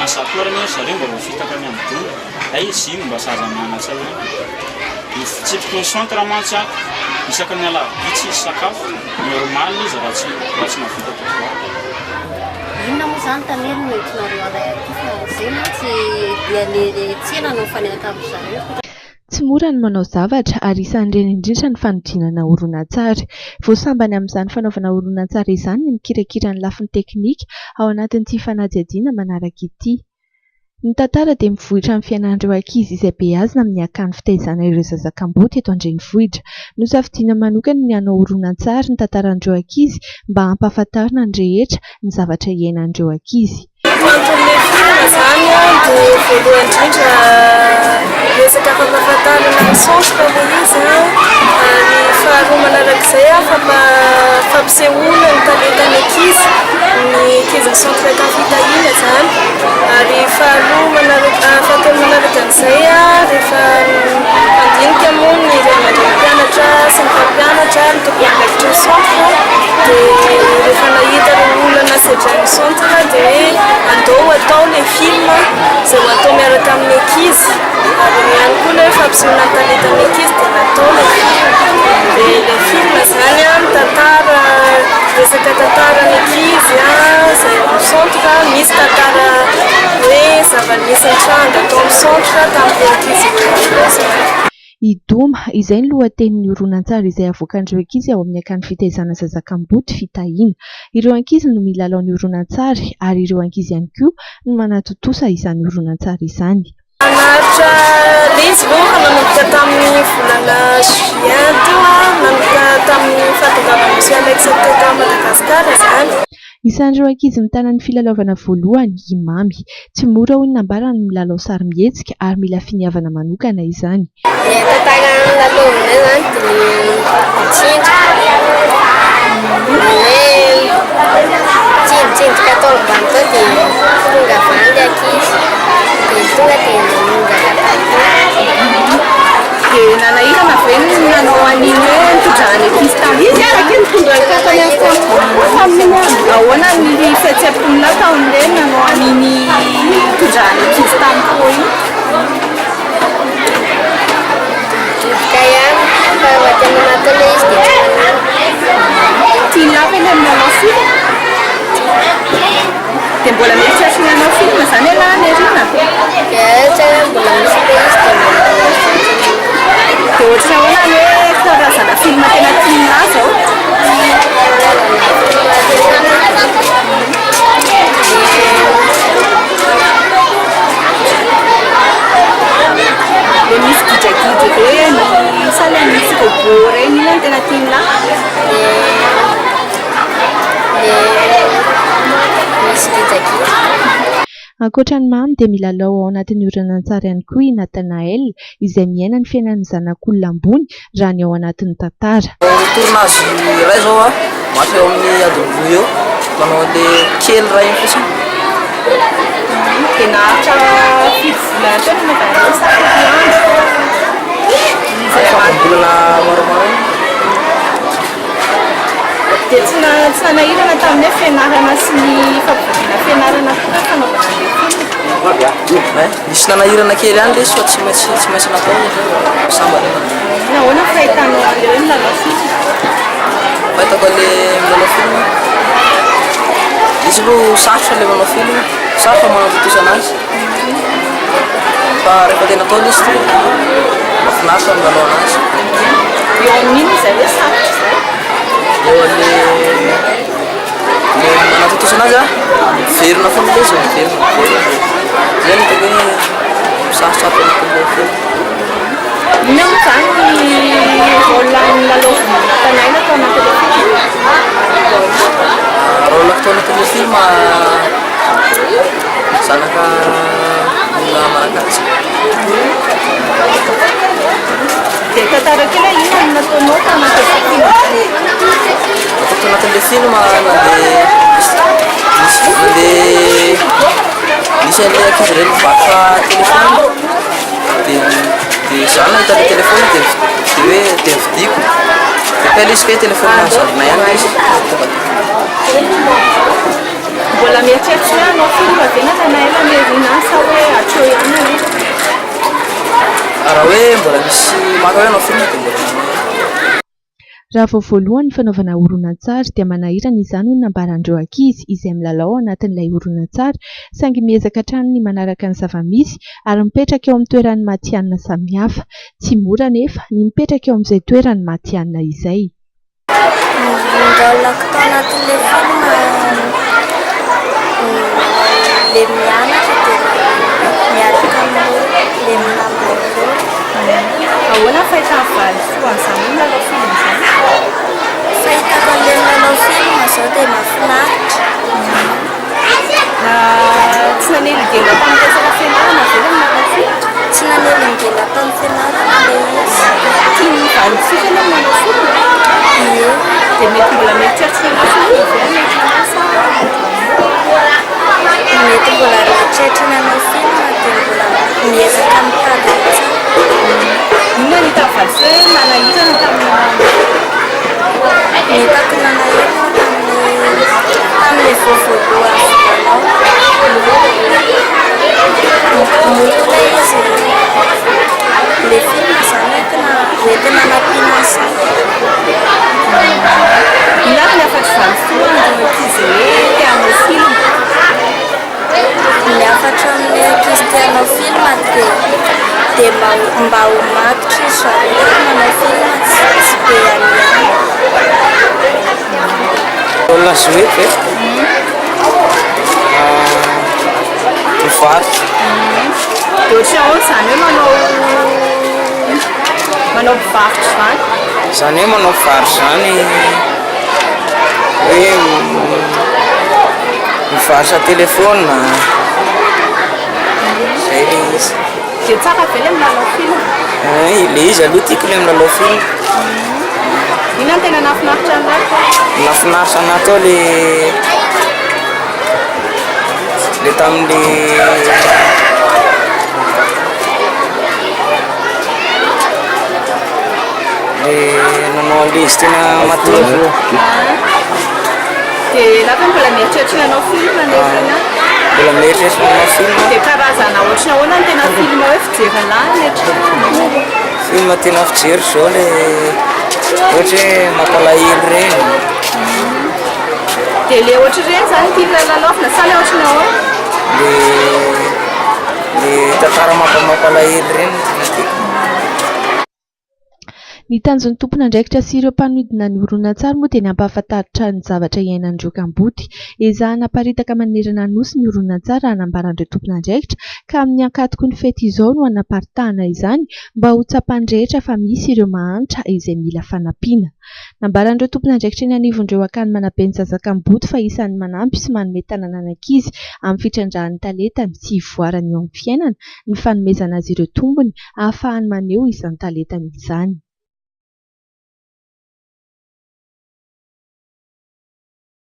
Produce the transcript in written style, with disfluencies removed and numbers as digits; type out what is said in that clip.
asa akorany zareo mba voafitaka any amin'ny dony ay izy iny mba saza mianatra ihany tsipiko ny centre mantsy ako isaka ny alabitsy izy sakafo normal izy raha tsy mahavita kokoa. Inona moa zany tanely noentinareo alay aty fa zay mantsy dia tsena no mifanehaka amin'izareo. Tsy mora ny manao zavatra ary isan'ireny indrindra ny fanodinana horonan-tsary. Voasambany amin'izany fanaovana horonan-tsary izany ny mikirakira ny lafiny teknika ao anatin'ity fanadihadiana manaraka ity. Ny tantara dia mivohitra amin'ny fiainan'ireo ankizy izay beazina amin'ny akan'ny fitaizana ireo zazakam-boty eto an-drenivohitra. Nosafidiana manokana ny hanao horonan-tsary ny tantaran'ireo ankizy mba hampahafantarina ny rehetra ny zavatra iainan'ireo ankizy. Antony filma zany dia voalohany indrindra resaka fampahafantarana ny centre ilay izy ary faharoa manarak'izay fampisehoana ny talentan'ny ankizy ny ankizy centre fitahina zany ary fahatelo manaraka an'izay rehefa mandinika moa ny ray aman-dreny mpianatra sy ny mpampianatra ny tompon'andraikitra centre dia rehefa nahita ireo olana sedran'ny centre dia andao atao ilay film izay ho atao miaraka amin'ny ankizy ary ihany koa ilay fampisehoana ny talentan'ny ankizy dia natao ilay film dia ilay film zany mitantara resaka tantaran'ny ankizy izay amin'ny centre misy tantara hoe zava-misy nitranga atao amin'ny centre tamin'ilay ankizy Idoma izay ny lohatenin'ny horonan-tsary izay avoakan'ireo ankizy ao amin'ny akan'ny fitaizana zazakam-boty fitahiana. Ireo ankizy no milalao ny horonan-tsary ary ireo ankizy ihany koa no manatotosa izany horonan-tsary izany. Anaritra izy aloha nanomboka tamin'ny volana juin teo nanomboka tamin'ny fahatongavana misy Alexandre tao Madagasikara izany. Isan'ireo ankizy mitana ny filalaovana voalohany imamy. Tsy mora hoy ny ambara ny milalao sary mihetsika ary mila finiavana manokana izany. Tantara lalaovana zany dia tsindrintsindrika atao ambany tao dia tonga vandy ankizy dia tonga dia dia nanahirana avy eny nanao an'iny hoe nitondrahany ankizy tamin'izy ahoana ny fihetseham-ponina tamin'ilay nanao an'iny nitondrahany ankizy tamin'koa iny. kaya fa wajana natole izy dia tiana avy eny amin'ny nanao film dia mbola mieritreritra ny hanao film zany ialahy Nerina? tsara mbola misy ilay izy dia ohatra ahoana hoe karazana film tena tiana zao? Dia misy gidragidy ireny sala misy robot ireny iny tena tiana misy gidragidy. Ankoatra ny mamy dia milalao ao anatin'ny horonan-tsary ihany koa i Nathanael izay miaina ny fiainany zanak'olona ambony raha ny ao anatin'ny tantara. Tournazy iray zao mafy eo amin'ny adiny roa eo manao ilay kely raha iny fotsiny. dia naharitra firy volana teo no maharesaka Volana maromaro dia tsy nanahirana tamin'ny fianarana sy ny fampivadiana fianarana koa fanaovana ilay film. misy nanahirana kely ihany ilay izy fa tsy maintsy natao sambany. Nahoana fahitanao an'ireo milalao film? Fahitako ilay milalao film izy aloha sarotra ilay manao film, sarotra manatotosa anazy fa rehefa tena atao ilay izy dia mahafinaritra ny milalao anazy. Eo amin'iny izay hoe sarotra izay? Eo ilay manatotosa anazy verina foana ilay izy verina. Zay no tena hoe sarotsarotry ny film. Inona moa zany ny rôle nilalaovin'ny Nathanael atao anatin'ilay film? Rôle atao anatin'ilay film zanaka olona malagasy. Dia tantara kely inona no nataonao tao anatin'ilay film? Atao anatin'ilay film nisy an'ilay ankizy ireny mivarotra telefony dia zaho nahita ilay telefony dia hoe vidiko. Dia pela izy hoe telefony manjavona ihany izy. Mbola mieritreritra hoe hanao film avy eny Nathanael Nerina? mbola misy maka hoe anao film dia mbola Raha vao voalohany ny fanaovana horonan-tsary dia manahirana izany ho nambarandreo ankizy izay milalao ao anatin'ilay horonan-tsary saingy miezaka hatrany ny manaraka ny zava-misy ary mipetraka eo amin'ny toerany matihanina samihafa. Tsy mora nefa ny mipetraka eo amin'izay toerany matihanina izay. Mbola tao anatin'ilay film le mianatra dia miaraka amin'ilay mpinamana. Ahoana fahitana valisoa izany milalao film izany? Fahitako an'ilay milalao film izao dia mahafinaritra. Tsy nanelingela tamin'ny resaka fianarana ve ilay milalao film? Tsy nanelingela tamin'ny fianarana ilay izy. Tian'ny valisoa ianao milalao film? Ie. Dia mety mbola mieritreritra ianao film ve mety lasa? Mety mbola mieritreritra ianao film dia mbola miezaka mitady tsara. Inona ny hitako valisoa hoe nanahirana Hitako nanahirana tamin'ilay voavoalohan'ny moto ilay izy. Ilay film izany entina nampiana saina. Inona ny afa-tsy valisoa ny ankizy hoe te hanao film? Ny afatra amin'ny ankizy te hanao film dia mba ho matotra izy zareo manao film tsy be aniany. olona zoety mivarotra. Dia ohatran'ny ahoana izany hoe manao mpivarotra izany? Izany hoe manao varotra izany hoe mivarotra telefona izay ilay izy. Dia tsara ve ilay milalao film? Ilay izy aloha tiako ilay milalao film. Inona no tena nahafinaritra anaty? Nahafinaritra anahy tao le tamin'ilay nanao an'ilay izy tena matory. Dia lafa mbola mieritreritra ianao film nefa na? Mbola mieritreritra manao film. Dia karazana ohatrany ahoana no tena film hoe fijery an'ilay film tena fijery zao le ohatra hoe mampalahelo reny. Dia ilay ohatra ireny izany tianao lalaofina sa ilay ohatrany ahoana? Le tantara mampalahelo reny tena tiako. Ny tanjon'ny tompon'andraikitra sy ireo mpanodina ny horonan-tsary moa dia ny ampahafantaritra ny zavatra iainan'ireo kamboty. Ezahana hamparitaka manerana nosy ny horonan-tsary hanambarandreo tompon'andraikitra ka amin'ny ankatoko ny fety izao no hanaparitahana izany mba ho tsapan'ny rehetra fa misy ireo mahantra izay mila fanampiana. Nambarandreo tompon'andraikitra eny anivon'ireo akany manabe ny zaza-kamboty fa isan'ny manampy sy manome tanana ny ankizy amin'ny fitrandrahan'ny talentany sy ivoarany eo amin'ny fiainana ny fanomezana azy ireo tombony ahafahany maneho izany talentany izany.